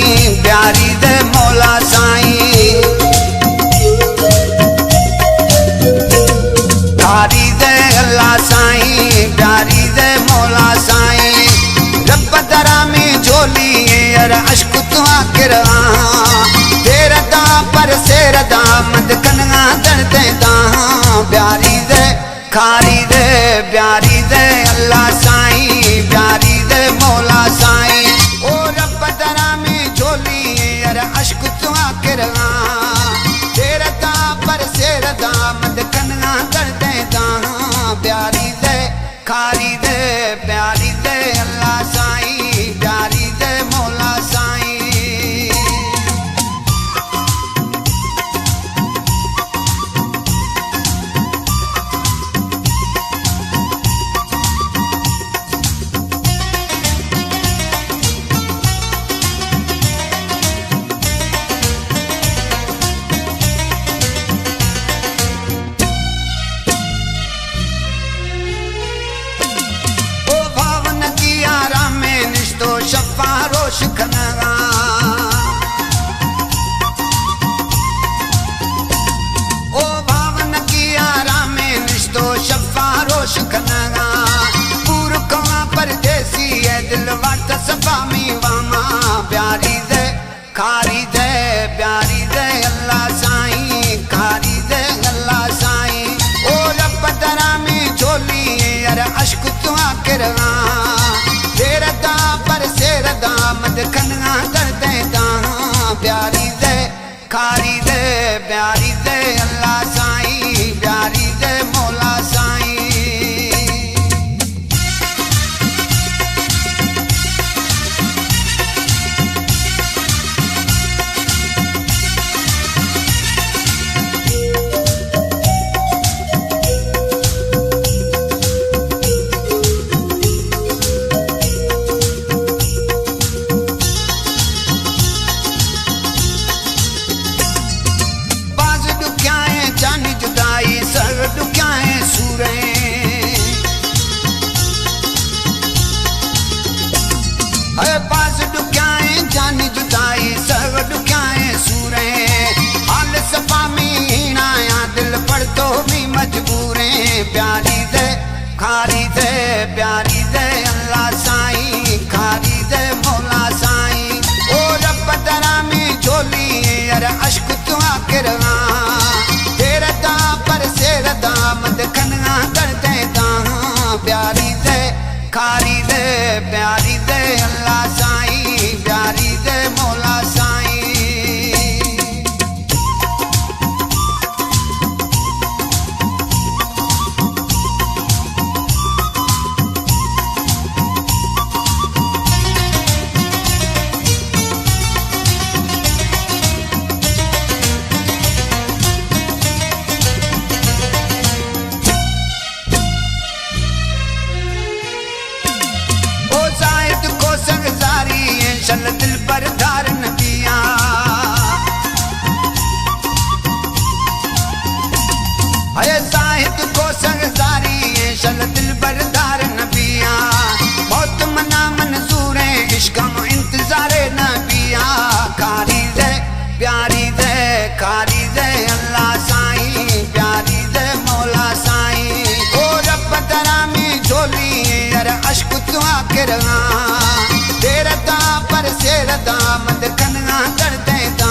साईं प्यारी दे मौला साईं कारी दे अल्लाह साईं प्यारी दे मौला साईं रब दरा में झोली यार अश्क तू आखिर तेरा दा पर सेर दा मद कन्ना दर्दे दा प्यारी दे खारी दे प्यारी दे अल्लाह साईं प्यारी दे मौला साईं ओ रब दरा में झोली यार अश्क तू आखिर तेरा दा पर सेर दा मद कन्ना दर्दे दा प्यारी दे खारी दे प्यारी दे अल्लाह साईं प्यारी दे मौला साईं शफारोश खनगा ओ भावन की आरामे निश्तो शफारोश खनगा पूर कवा परदेसी है दिल वाट सफा मी वामा प्यारी दे खारी दे प्यारी दे अल्लाह साईं खारी दे अल्लाह साईं ओ रब दरा में झोली यार अश्क तू आखिर तेरा दा पर सेर दा मद कन्ना दर्दे दा प्यारी दे खारी दे प्यारी दे अल्लाह साईं प्यारी दे मौला साईं पास डुक्याए जानी जुदाई सर्व डुक्याए सूरे हाल सफा में आया दिल पर तो भी मजबूरे प्यारी दे खारी दे प्यारी दे अल्लाह साईं खारी दे मौला साईं ओ रब दरा में झोली यार अश्क तू आखिर तेरा दा पर सेर दा मद कन्ना दर्दे दा प्यारी दे खारी दे प्यारी दे अल्लाह साईं प्यारी दे मौला साईं चल दिल पर धार नदिया है साहिद को संगसारी चल दिल पर धार नबिया बहुत मना मंजूर है इश्क में इंतजार नबिया कारी दे प्यारी दे कारी दे अल्लाह साईं प्यारी दे मौला साईं ओ रब दरा में झोली यार अश्क तू आखिर तेरा दा पर सेर दा मद कन्ना दर्दे दा